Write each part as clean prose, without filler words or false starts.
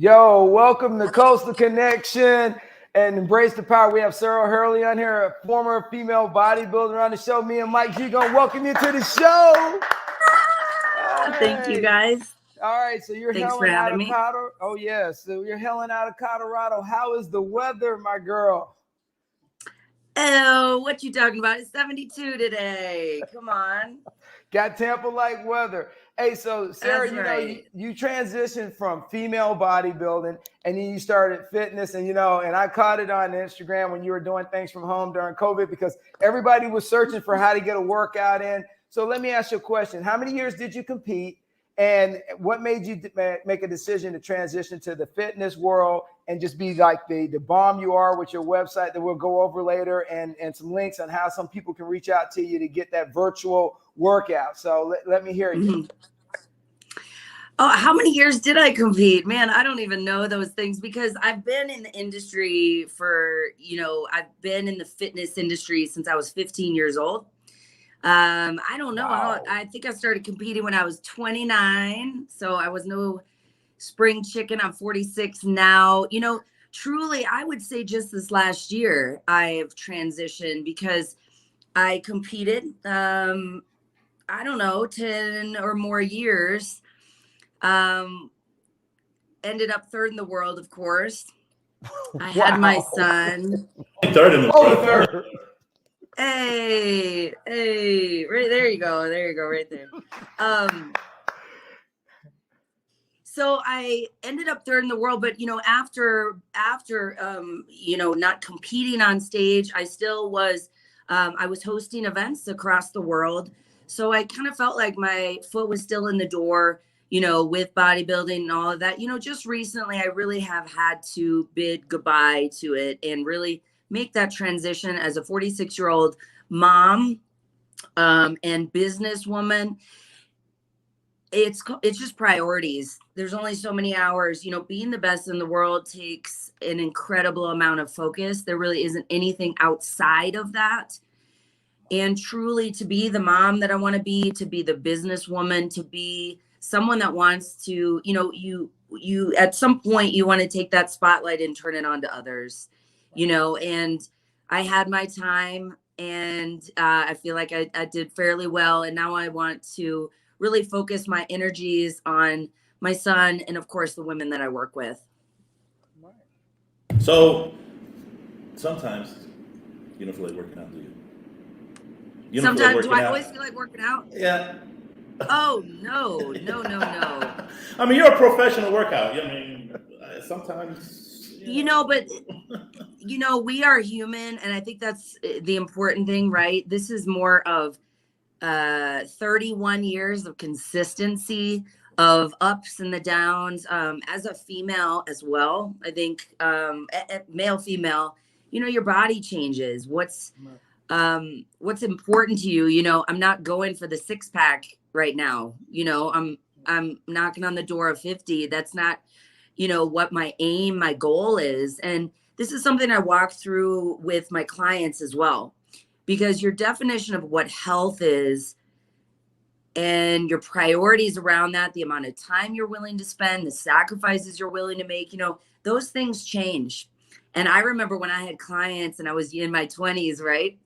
Yo, welcome to Coastal Connection and Embrace the Power. We have Sara Hurrle on here, a former female bodybuilder on the show. Me and Mike G gonna welcome you to the show. Thank you, guys. All right, so you're Thanks for Helen out having of me. Colorado. Oh yes, so you're Helen out of Colorado. How is the weather, my girl? Oh, what you talking about? It's 72 today. Come on. Got Tampa-like weather. Hey, so Sara, That's right. you transitioned from female bodybuilding and then you started fitness and and I caught it on Instagram when you were doing things from home during COVID because everybody was searching for how to get a workout in. So let me ask you a question. How many years did you compete and what made you make a decision to transition to the fitness world and just be like the bomb you are with your website that we'll go over later and some links on how some people can reach out to you to get that virtual workout. So let me hear you. Oh, how many years did I compete? Man, I don't even know those things because I've been in the industry I've been in the fitness industry since I was 15 years old. I don't know. Wow. I think I started competing when I was 29. So I was no spring chicken. I'm 46 now. Truly, I would say just this last year, I've transitioned because I competed, I don't know, 10 or more years. Ended up third in the world, of course. I had my son. Third in the world. Third. Hey, right there you go. There you go, right there. So I ended up third in the world, but after not competing on stage, I still was I was hosting events across the world. So I kind of felt like my foot was still in the door, with bodybuilding and all of that. Just recently I really have had to bid goodbye to it and really make that transition as a 46-year-old mom and businesswoman. It's just priorities. There's only so many hours. Being the best in the world takes an incredible amount of focus. There really isn't anything outside of that. And truly, to be the mom that I want to be the businesswoman, to be someone that wants to, you at some point you want to take that spotlight and turn it on to others, and I had my time and I feel like I did fairly well. And now I want to really focus my energies on my son and, of course, the women that I work with. So sometimes you don't feel like working out, do you? Sometimes, do I always feel like working out? Yeah. Oh, no. I mean, you're a professional workout. I mean, sometimes. But we are human. And I think that's the important thing, right? This is more of 31 years of consistency, of ups and the downs, as a female as well. I think male, female, your body changes. What's important to you? I'm not going for the 6-pack right now. I'm knocking on the door of 50. That's not, what my goal is. And this is something I walk through with my clients as well. Because your definition of what health is and your priorities around that, the amount of time you're willing to spend, the sacrifices you're willing to make, those things change. And I remember when I had clients and I was in my 20s, right?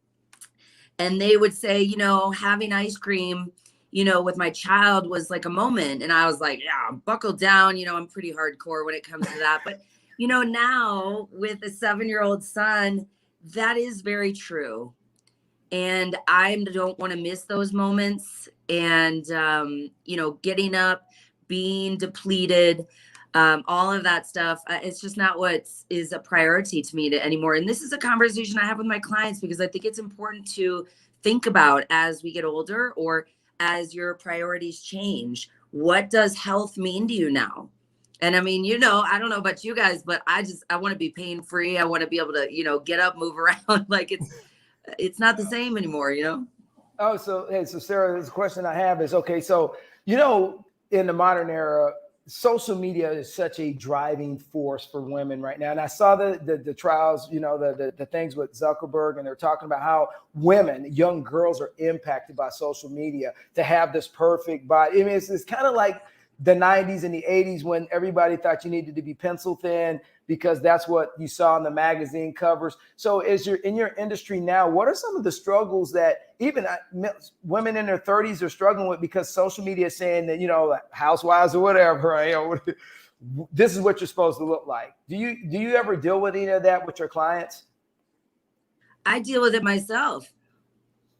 And they would say, having ice cream, with my child was like a moment. And I was like, yeah, buckle down. I'm pretty hardcore when it comes to that. But, now with a 7-year-old son, that is very true. And I don't want to miss those moments. And, getting up, being depleted, all of that stuff. It's just not what is a priority to me anymore. And this is a conversation I have with my clients because I think it's important to think about as we get older or as your priorities change. What does health mean to you now? And I mean, I don't know about you guys, but I want to be pain free. I want to be able to, get up, move around. Like it's not the same anymore, Oh, so Sara, this question I have is, okay, so, in the modern era, social media is such a driving force for women right now. And I saw the trials, the things with Zuckerberg, and they're talking about how women, young girls are impacted by social media to have this perfect body. I mean, it's kind of like the 90s and the 80s when everybody thought you needed to be pencil thin because that's what you saw in the magazine covers. So as you're in your industry now, what are some of the struggles that even women in their 30s are struggling with because social media is saying that, you know, like housewives or whatever, right? This is what you're supposed to look like. Do you ever deal with any of that with your clients? I deal with it myself.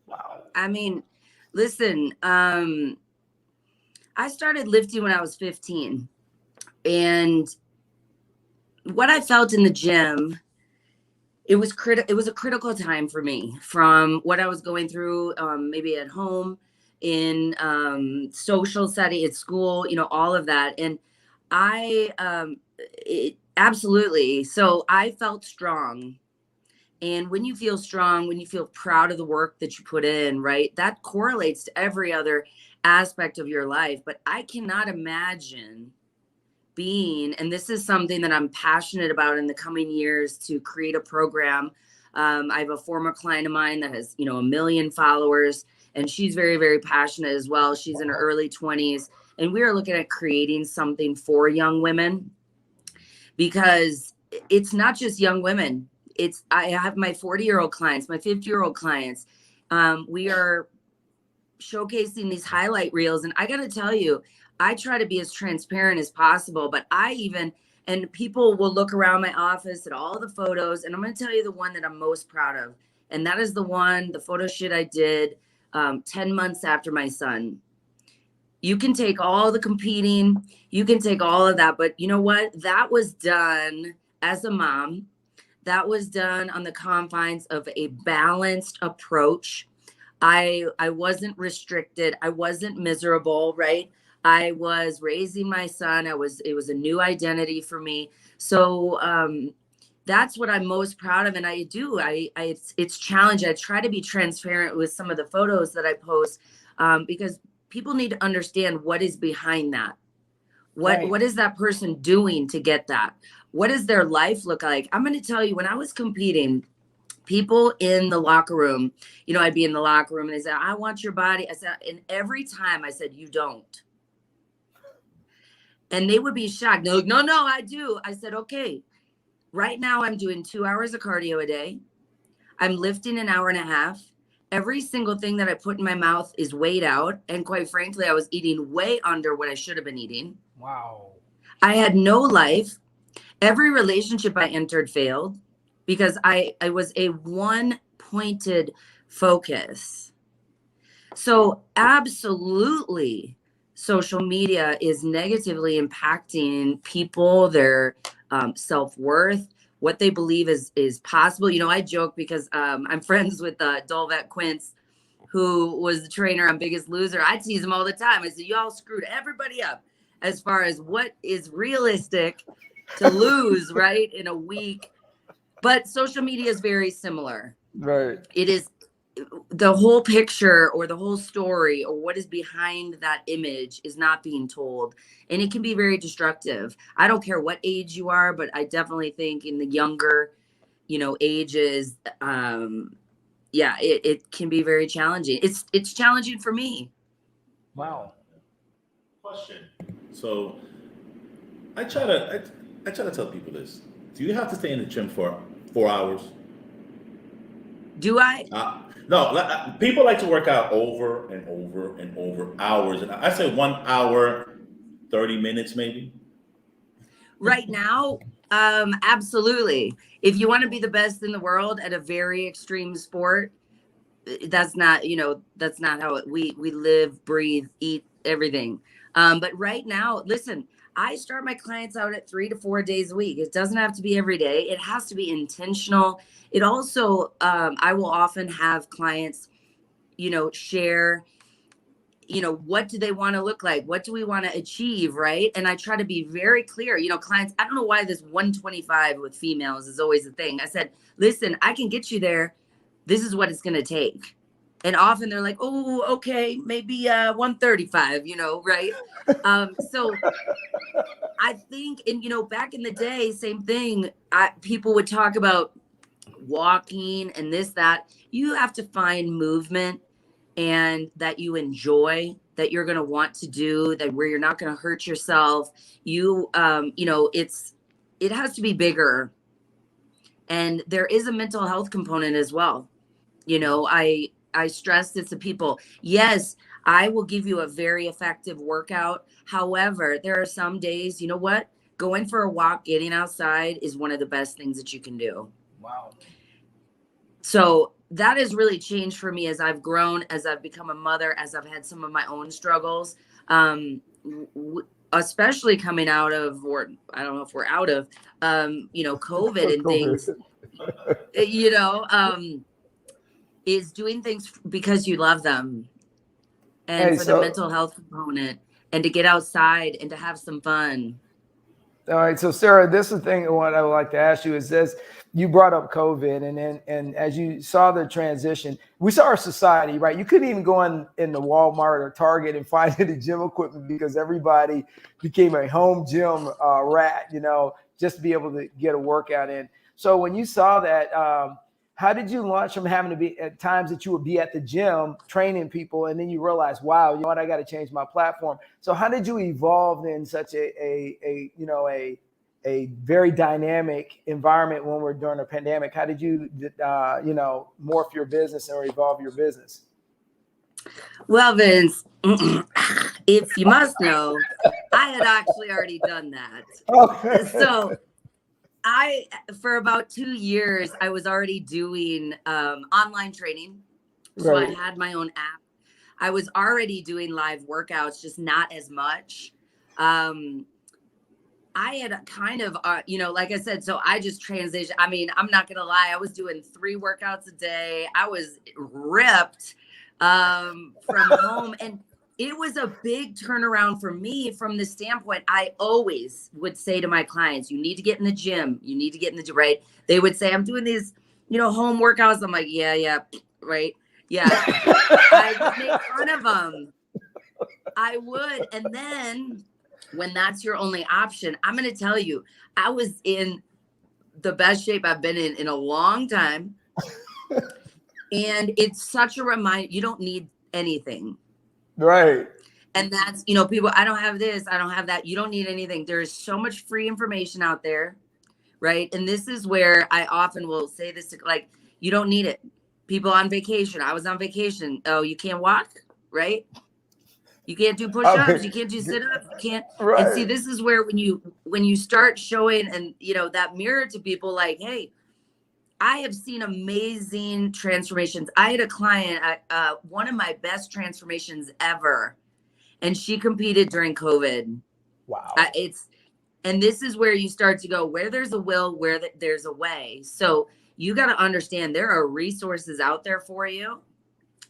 Wow. I mean, listen, I started lifting when I was 15, and what I felt in the gym, it was a critical time for me from what I was going through, maybe at home, in social setting, at school, you know, all of that. And absolutely. So I felt strong. And when you feel strong, when you feel proud of the work that you put in, right, that correlates to every other aspect of your life. But I cannot imagine being, and this is something that I'm passionate about in the coming years, to create a program. I have a former client of mine that has, you know, 1 million followers, and she's very, very passionate as well. She's in her early 20s, and we are looking at creating something for young women, because it's not just young women. I have my 40-year-old clients, my 50-year-old clients. We are showcasing these highlight reels. And I got to tell you, I try to be as transparent as possible, but and people will look around my office at all the photos. And I'm going to tell you the one that I'm most proud of. And that is the photo shoot I did 10 months after my son. You can take all the competing, you can take all of that, but you know what? That was done as a mom. That was done on the confines of a balanced approach. I wasn't restricted. I wasn't miserable, right? I was raising my son. It was a new identity for me. So that's what I'm most proud of. And it's challenging. I try to be transparent with some of the photos that I post, because people need to understand what is behind that. What is that person doing to get that? What does their life look like? I'm going to tell you, when I was competing, people in the locker room, you know, I'd be in the locker room and they said, I want your body. I said, and every time I said, you don't. And they would be shocked. They're like, no, I do. I said, okay, right now I'm doing 2 hours of cardio a day. I'm lifting an hour and a half. Every single thing that I put in my mouth is weighed out. And quite frankly, I was eating way under what I should have been eating. Wow. I had no life. Every relationship I entered failed because I was a one-pointed focus. So absolutely, social media is negatively impacting people, their self-worth, what they believe is possible. You know, I joke because I'm friends with Dolvet Quince, who was the trainer on Biggest Loser. I tease him all the time. I said, y'all screwed everybody up as far as what is realistic to lose, right, in a week. But social media is very similar. Right. It is the whole picture or the whole story or what is behind that image is not being told. And it can be very destructive. I don't care what age you are, but I definitely think in the younger, you know, ages, it can be very challenging. It's challenging for me. Wow. Question. So I try to tell people this. Do you have to stay in the gym for 4 hours? Do I? No. People like to work out over and over and over hours, and I say 1 hour, 30 minutes maybe. Right now, absolutely. If you want to be the best in the world at a very extreme sport, that's not how we live, breathe, eat, everything. But right now, listen, I start my clients out at 3 to 4 days a week. It doesn't have to be every day. It has to be intentional. It also, I will often have clients, you know, share, you know, what do they want to look like? What do we want to achieve? Right. And I try to be very clear, you know, clients, I don't know why this 125 with females is always a thing. I said, listen, I can get you there. This is what it's going to take. And often they're like, oh, okay, maybe 135, you know, right? So I think, and, you know, back in the day, same thing, people would talk about walking and this, that. You have to find movement and that you enjoy that you're going to want to do, that where you're not going to hurt yourself. You know, it has to be bigger. And there is a mental health component as well. You know, I stress this to people. Yes, I will give you a very effective workout. However, there are some days, you know what? Going for a walk, getting outside is one of the best things that you can do. Wow. So that has really changed for me as I've grown, as I've become a mother, as I've had some of my own struggles, especially coming out of, or I don't know if we're out of, you know, COVID and things, you know, is doing things because you love them, and for the mental health component, and to get outside and to have some fun. All right. So Sara, this is the thing what I would like to ask you is this. You brought up COVID, and as you saw the transition, we saw our society, right? You couldn't even go in the Walmart or Target and find any gym equipment because everybody became a home gym rat, you know, just to be able to get a workout in. So when you saw that, how did you launch from having to be at times that you would be at the gym training people, and then you realize, wow, you know what, I got to change my platform. So how did you evolve in such a very dynamic environment when we're during a pandemic? How did you, you know, morph your business or evolve your business? Well, Vince, if you must know, I had actually already done that. Okay. So for about 2 years, I was already doing online training. So Right. I had my own app. I was already doing live workouts, just not as much. I had kind of, you know, like I said, so I just transitioned. I mean, I'm not going to lie. I was doing 3 workouts a day. I was ripped from home. And it was a big turnaround for me from the standpoint. I always would say to my clients, you need to get in the gym. You need to get in the gym, right? They would say, I'm doing these, you know, home workouts. I'm like, yeah, right. Yeah. I would make fun of them. I would. And then when that's your only option, I'm going to tell you, I was in the best shape I've been in a long time. And it's such a reminder, you don't need anything. Right. And that's, you know, people, I don't have this, I don't have that. You don't need anything. There is so much free information out there. Right. And this is where I often will say this, to, like, you don't need it. People on vacation. I was on vacation. Oh, you can't walk. Right. You can't do push-ups. You can't do sit-ups. You can't. Right. And see, this is where when you start showing and, you know, that mirror to people like, hey, I have seen amazing transformations. I had a client, one of my best transformations ever, and she competed during COVID. Wow. And this is where you start to go, where there's a will, there's a way. So you got to understand there are resources out there for you.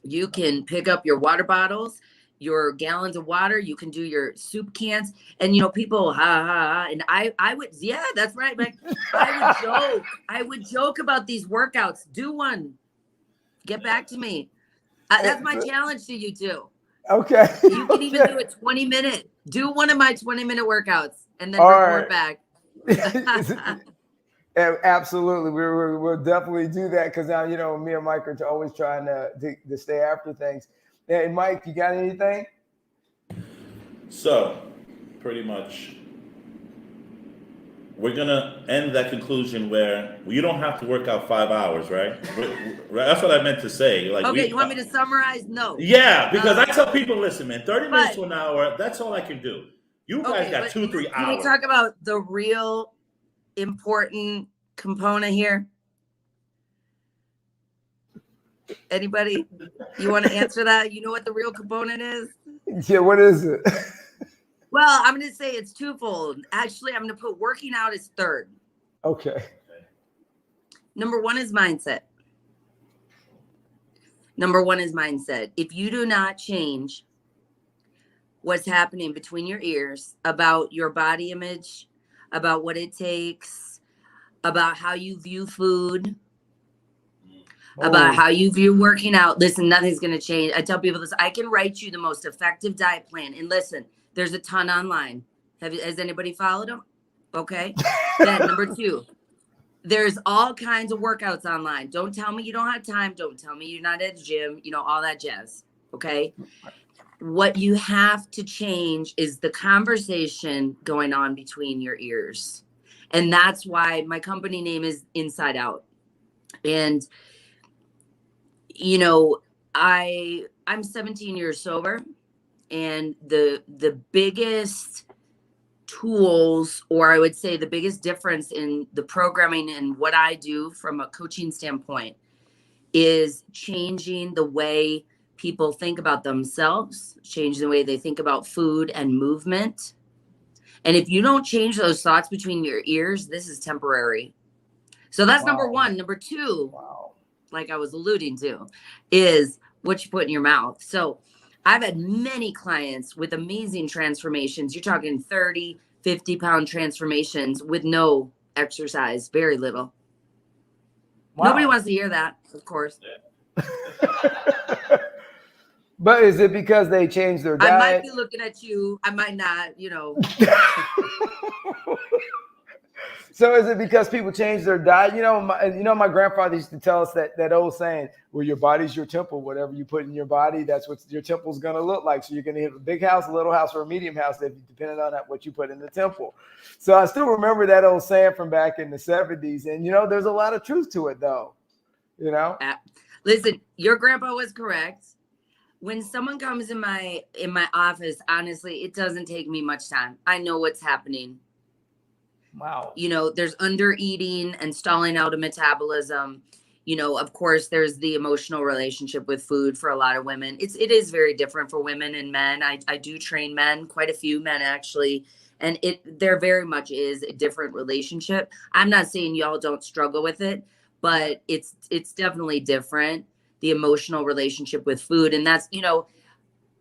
You can pick up your water bottles, your gallons of water. You can do your soup cans. And, you know, people, and I would, yeah, that's right, Mike. I would joke about these workouts. Do one. Get back to me. That's my challenge to you too. Okay. You can even do a 20-minute. Do one of my 20-minute workouts and then report back. Absolutely. We'll definitely do that because now, you know, me and Mike are always trying to stay after things. Hey, Mike, you got anything? So, pretty much, we're going to end that conclusion where you don't have to work out 5 hours, right? That's what I meant to say. Like, okay, you want me to summarize? No. Yeah, because I tell people, listen, man, 30 minutes to an hour, that's all I can do. You guys got 2-3 hours. Can we talk about the real important component here? Anybody? You want to answer that? You know what the real component is? Yeah, what is it? Well, I'm going to say it's twofold. Actually, I'm going to put working out as third. Okay. Number 1 is mindset. Number 1 is mindset. If you do not change what's happening between your ears about your body image, about what it takes, about how you view food, about how you view working out. Listen, nothing's going to change. I tell people this, I can write you the most effective diet plan. And listen, there's a ton online. Has anybody followed them? Okay. Then number 2, there's all kinds of workouts online. Don't tell me you don't have time. Don't tell me you're not at the gym, you know, all that jazz. Okay. what you have to change is the conversation going on between your ears. And that's why my company name is Inside Out. And, you know, I'm 17 years sober, and the biggest tools, or I would say the biggest difference in the programming and what I do from a coaching standpoint, is changing the way people think about themselves, changing the way they think about food and movement. And if you don't change those thoughts between your ears, this is temporary. So that's number one. Number two, like I was alluding to, is what you put in your mouth. So I've had many clients with amazing transformations. You're talking 30, 50-pound transformations with no exercise, very little. Nobody wants to hear that, of course. But is it because they changed their diet? I might be looking at you. I might not, you know. So is it because people change their diet? You know, my grandfather used to tell us that old saying, well, your body's your temple. Whatever you put in your body, that's what your temple's going to look like. So you're going to have a big house, a little house, or a medium house, depending on what you put in the temple. So I still remember that old saying from back in the 70s. And, you know, there's a lot of truth to it, though. You know? Listen, your grandpa was correct. When someone comes in my office, honestly, it doesn't take me much time. I know what's happening. Wow. You know, there's under eating and stalling out of metabolism. You know, of course, there's the emotional relationship with food for a lot of women. It is very different for women and men. I do train men, quite a few men actually. And there very much is a different relationship. I'm not saying y'all don't struggle with it, but it's definitely different, the emotional relationship with food. And that's, you know,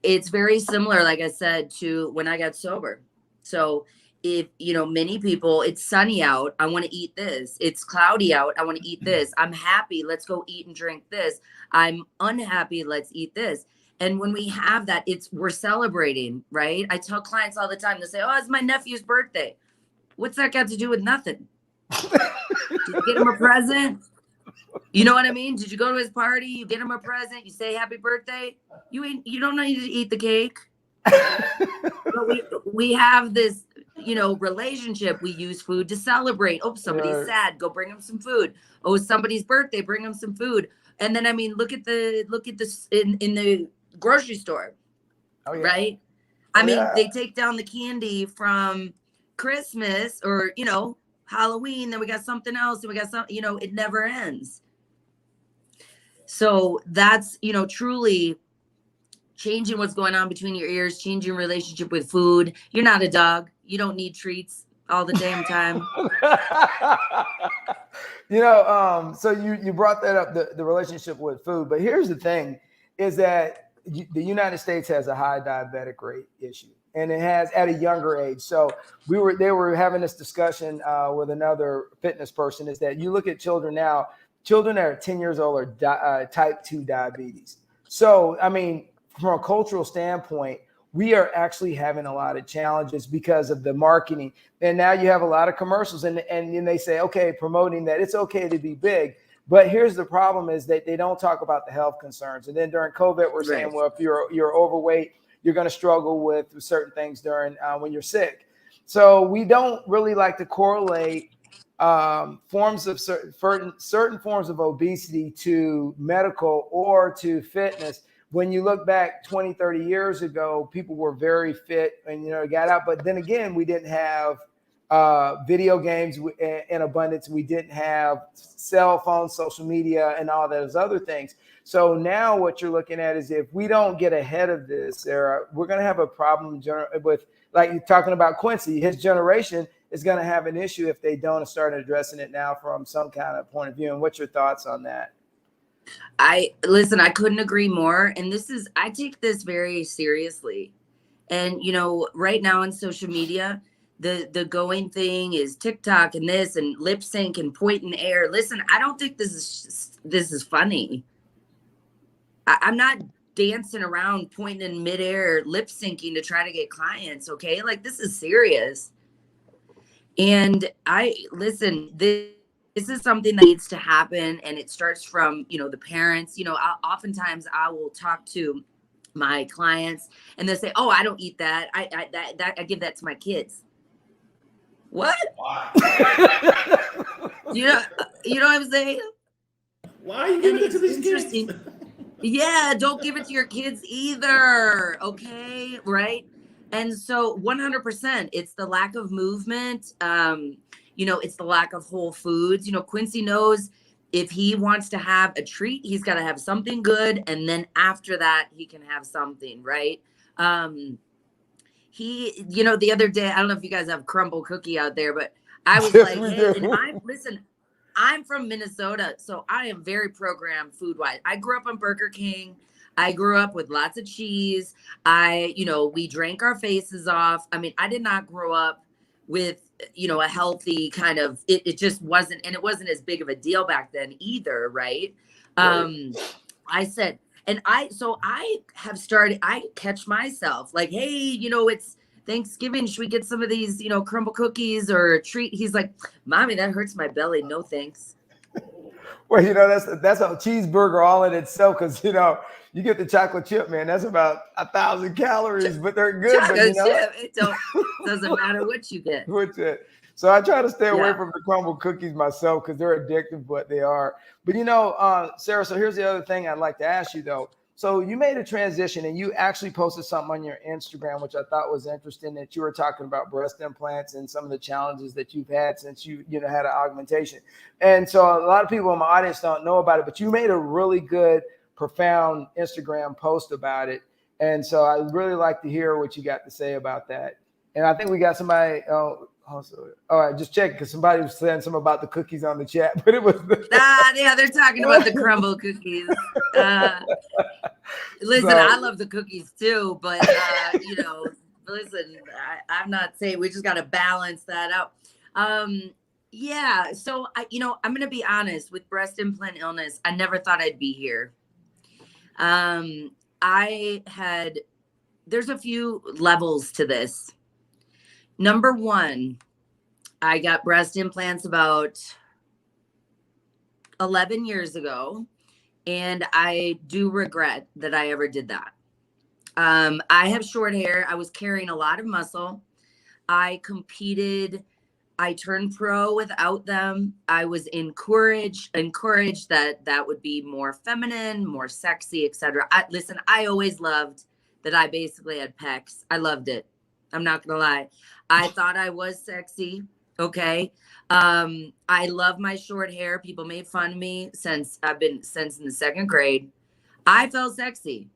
it's very similar, like I said, to when I got sober. So if, you know, many people, it's sunny out, I want to eat this. It's cloudy out, I want to eat this. I'm happy, let's go eat and drink this. I'm unhappy, let's eat this. And when we have that, we're celebrating, right? I tell clients all the time, they say, oh, it's my nephew's birthday. What's that got to do with nothing? Did you get him a present? You know what I mean? Did you go to his party? You get him a present, you say happy birthday. You don't need to eat the cake. But we have this, you know, relationship. We use food to celebrate. Oh, somebody's sad, go bring them some food. Oh, somebody's birthday, bring them some food. And then, I mean, look at this in the grocery store. Oh, yeah. Right? I mean, they take down the candy from Christmas or, you know, Halloween, then we got something else, and we got something, you know, it never ends. So that's, you know, truly changing what's going on between your ears, changing relationship with food. You're not a dog. You don't need treats all the damn time. You know, so you brought that up, the relationship with food. But here's the thing, is that the United States has a high diabetic rate issue, and it has at a younger age. So they were having this discussion with another fitness person, is that you look at children now, children that are 10 years old are type 2 diabetes. So, I mean, from a cultural standpoint, we are actually having a lot of challenges because of the marketing. And now you have a lot of commercials and they say, okay, promoting that it's okay to be big. But here's the problem, is that they don't talk about the health concerns. And then during COVID, we're saying, well, if you're overweight, you're going to struggle with certain things during when you're sick. So we don't really like to correlate forms of certain forms of obesity to medical or to fitness. When you look back 20, 30 years ago, people were very fit and, you know, got out. But then again, we didn't have video games in abundance. We didn't have cell phones, social media, and all those other things. So now what you're looking at is, if we don't get ahead of this, Sarah, we're going to have a problem with, like you're talking about Quincy, his generation is going to have an issue if they don't start addressing it now from some kind of point of view. And what's your thoughts on that? I couldn't agree more. And I take this very seriously. And, you know, right now on social media, the going thing is TikTok and this and lip sync and point in the air. Listen, I don't think this is funny. I'm not dancing around pointing in midair, lip syncing to try to get clients. Okay. Like, this is serious. And this is something that needs to happen, and it starts from, you know, the parents. You know, oftentimes I will talk to my clients, and they say, "Oh, I don't eat that. I give that to my kids." What? You know, you know what I'm saying? Why are you And giving it to it's these interesting. kids? Yeah, don't give it to your kids either. Okay, right? And so 100%, it's the lack of movement. It's the lack of whole foods. Quincy knows if he wants to have a treat, he's got to have something good, and then after that, he can have something, right? The other day, I don't know if you guys have crumble cookie out there, but I was Yes, like, we hey, do. I'm from Minnesota, so I am very programmed food wise. I grew up on Burger King. I grew up with lots of cheese. We drank our faces off. I mean, I did not grow up with, a healthy kind of, it just wasn't, and it wasn't as big of a deal back then either. Right. Right. I said, I catch myself like, hey, it's Thanksgiving. Should we get some of these, crumble cookies or a treat? He's like, Mommy, that hurts my belly. No, thanks. Well, that's a cheeseburger all in itself, because you get the chocolate chip, man. That's about 1,000 calories, but they're good. But Chocolate chip. Doesn't matter what you get. What's it? So I try to stay away Yeah. from the crumble cookies myself, because they're addictive, but they are. But Sarah, so here's the other thing I'd like to ask you though. So you made a transition and you actually posted something on your Instagram, which I thought was interesting, that you were talking about breast implants and some of the challenges that you've had since you had an augmentation. And so a lot of people in my audience don't know about it, but you made a really good, profound Instagram post about it. And so I'd really like to hear what you got to say about that. And I think we got somebody. Also, all right, just check, because somebody was saying something about the cookies on the chat, but it was Yeah, they're talking about the crumble cookies. Listen, I love the cookies too, but listen, I'm not saying, we just got to balance that out. Yeah, so I'm gonna be honest, with breast implant illness, I never thought I'd be here. There's a few levels to this. Number one, I got breast implants about 11 years ago, and I do regret that I ever did that. I have short hair. I was carrying a lot of muscle. I competed. I turned pro without them. I was encouraged that would be more feminine, more sexy, etc. Listen, I always loved that I basically had pecs. I loved it. I'm not gonna lie. I thought I was sexy. Okay. I love my short hair. People made fun of me since in the second grade. I felt sexy.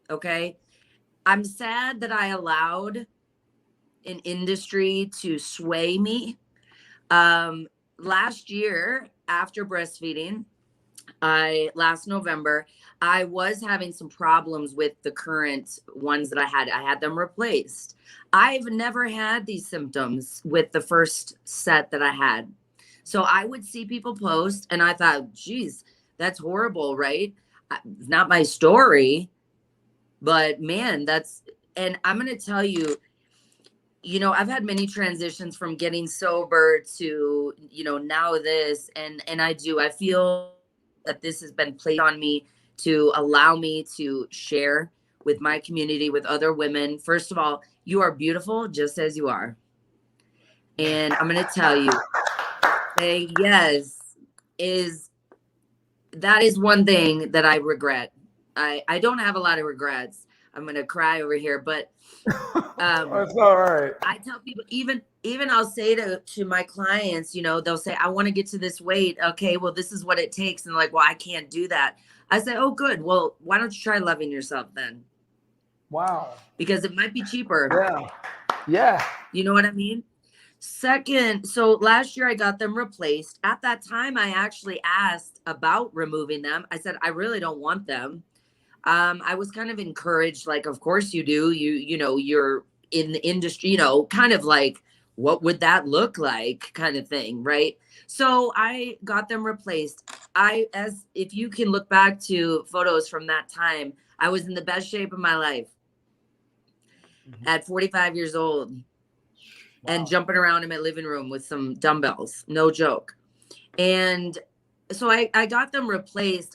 Okay. I'm sad that I allowed an industry to sway me. Last year, after breastfeeding, last November, I was having some problems with the current ones that I had. I had them replaced. I've never had these symptoms with the first set that I had. So I would see people post and I thought, geez, that's horrible, right? It's not my story, but man, and I'm going to tell you, I've had many transitions from getting sober to, now this, and I feel that this has been placed on me to allow me to share with my community, with other women. First of all, you are beautiful just as you are. And I'm going to tell you, saying yes that is one thing that I regret. I don't have a lot of regrets. I'm going to cry over here, but that's all right. I tell people, even I'll say to my clients, they'll say, I want to get to this weight. Okay, well, this is what it takes. And they're like, well, I can't do that. I say, oh, good. Well, why don't you try loving yourself then? Wow. Because it might be cheaper. Yeah. Yeah. You know what I mean? Second, so last year I got them replaced. At that time, I actually asked about removing them. I said, I really don't want them. I was kind of encouraged, like, of course you do. You're in the industry, kind of like, what would that look like, kind of thing, right? So I got them replaced. If you can look back to photos from that time, I was in the best shape of my life at 45 years old. Wow. And jumping around in my living room with some dumbbells, no joke. And so I got them replaced.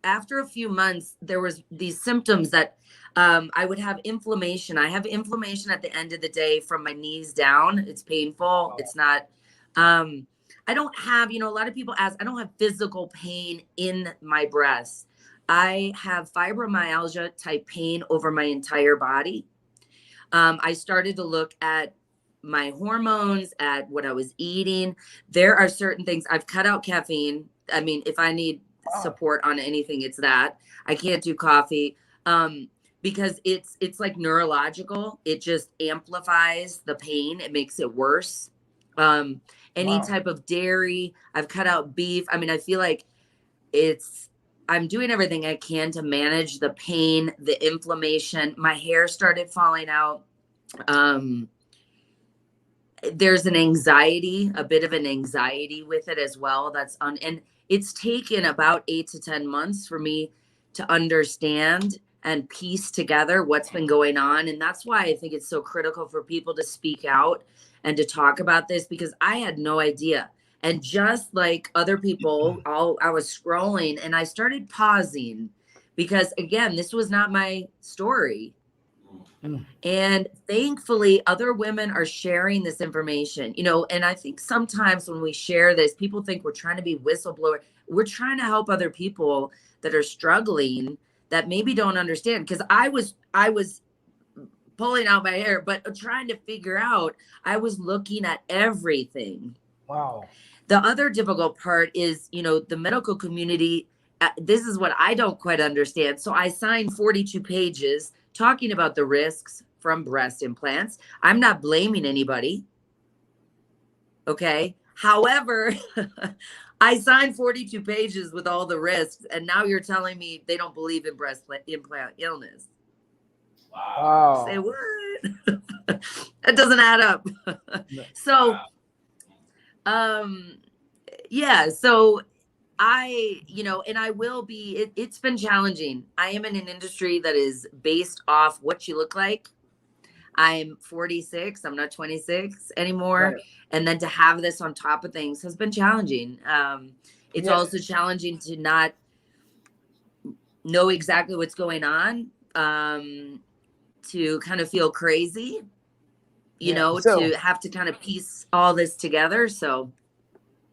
after a few months, there was these symptoms that I would have inflammation. I have inflammation at the end of the day from my knees down. It's painful. It's not, I don't have, a lot of people ask, I don't have physical pain in my breasts. I have fibromyalgia type pain over my entire body. I started to look at my hormones, at what I was eating. There are certain things I've cut out caffeine. I mean, if I need support on anything, it's that. I can't do coffee because it's like neurological. It just amplifies the pain. It makes it worse. Any type of dairy, I've cut out beef. I mean, I feel like I'm doing everything I can to manage the pain, the inflammation. My hair started falling out. There's an anxiety, a bit of an anxiety with it as well. And it's taken about 8 to 10 months for me to understand and piece together what's been going on. And that's why I think it's so critical for people to speak out and to talk about this, because I had no idea. And just like other people, I was scrolling and I started pausing because, again, this was not my story. And thankfully, other women are sharing this information, and I think sometimes when we share this, people think we're trying to be whistleblower. We're trying to help other people that are struggling that maybe don't understand. Because I was pulling out my hair, but trying to figure out, I was looking at everything. Wow. The other difficult part is, the medical community. This is what I don't quite understand. So I signed 42 pages talking about the risks from breast implants. I'm not blaming anybody. Okay. However, I signed 42 pages with all the risks, and now you're telling me they don't believe in breast implant illness. Wow. Say what? That doesn't add up. So, yeah. So and I will be, it's been challenging. I am in an industry that is based off what you look like. I'm 46. I'm not 26 anymore. Right. And then to have this on top of things has been challenging. It's also challenging to not know exactly what's going on, to kind of feel crazy, to have to kind of piece all this together. So.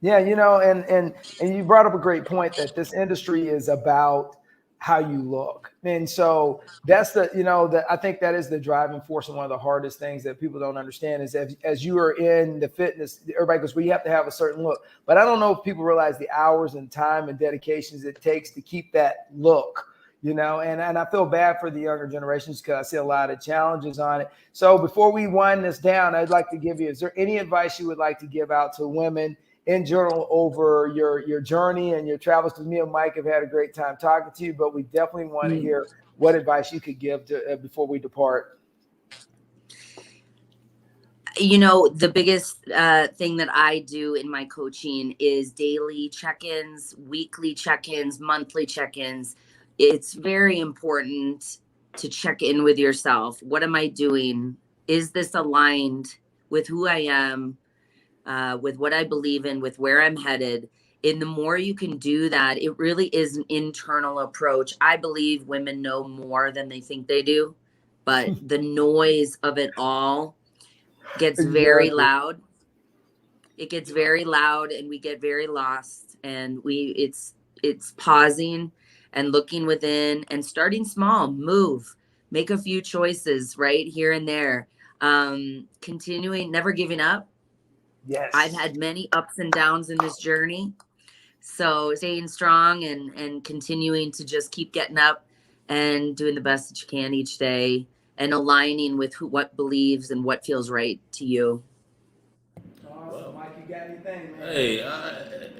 Yeah, and you brought up a great point that this industry is about how you look. And so that's I think that is the driving force, and one of the hardest things that people don't understand is as you are in the fitness, everybody goes, well, you have to have a certain look. But I don't know if people realize the hours and time and dedications it takes to keep that look. And I feel bad for the younger generations because I see a lot of challenges on it. So before we wind this down, I'd like to is there any advice you would like to give out to women in general over your journey and your travels? Because me and Mike have had a great time talking to you, but we definitely want to hear what advice you could give before we depart. The biggest thing that I do in my coaching is daily check-ins, weekly check-ins, monthly check-ins. It's very important to check in with yourself. What am I doing? Is this aligned with who I am, with what I believe in, with where I'm headed? And the more you can do that, it really is an internal approach. I believe women know more than they think they do, but the noise of it all gets very loud. It gets very loud and we get very lost, and it's pausing and looking within and starting small, make a few choices right here and there. Continuing, never giving up. Yes. I've had many ups and downs in this journey. So staying strong and continuing to just keep getting up and doing the best that you can each day, and aligning with what believes and what feels right to you. Awesome. Mike, you got anything, man? Hey,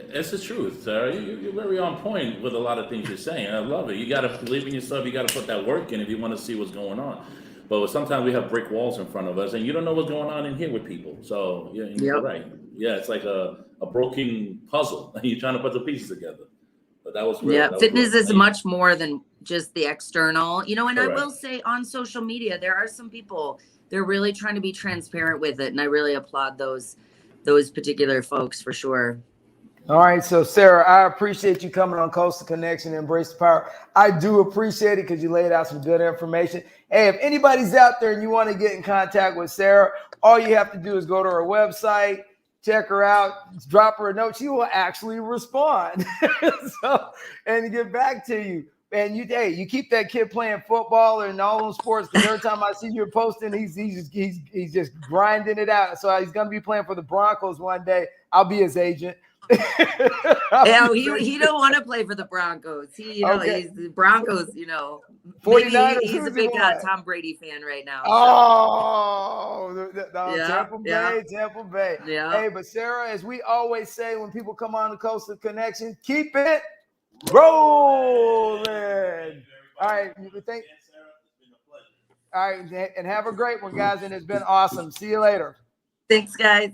it's the truth, Sarah. You're very on point with a lot of things you're saying. I love it. You got to believe in yourself. You got to put that work in if you want to see what's going on. But sometimes we have brick walls in front of us, and you don't know what's going on in here with people. So you're right. Yeah, it's like a broken puzzle, and you're trying to put the pieces together. But that was real. Yeah, fitness is much more than just the external, and Correct. I will say on social media, there are some people, they're really trying to be transparent with it, and I really applaud those particular folks for sure. All right, so Sara, I appreciate you coming on Coastal Connection and Embrace the Power. I do appreciate it because you laid out some good information. Hey, if anybody's out there and you want to get in contact with Sara, all you have to do is go to her website, check her out, drop her a note. She will actually respond and get back to you. And you keep that kid playing football and all those sports, because every time I see you posting, he's just grinding it out. So he's going to be playing for the Broncos one day. I'll be his agent. Yeah, he don't want to play for the Broncos. He's the Broncos, 49ers, he's a big Tom Brady fan right now. Oh, Yeah, Tampa Bay. Yeah. Hey, but Sara, as we always say when people come on the Coastal Connection, keep it rolling. All right, all right, and have a great one, guys. And it's been awesome. See you later. Thanks, guys.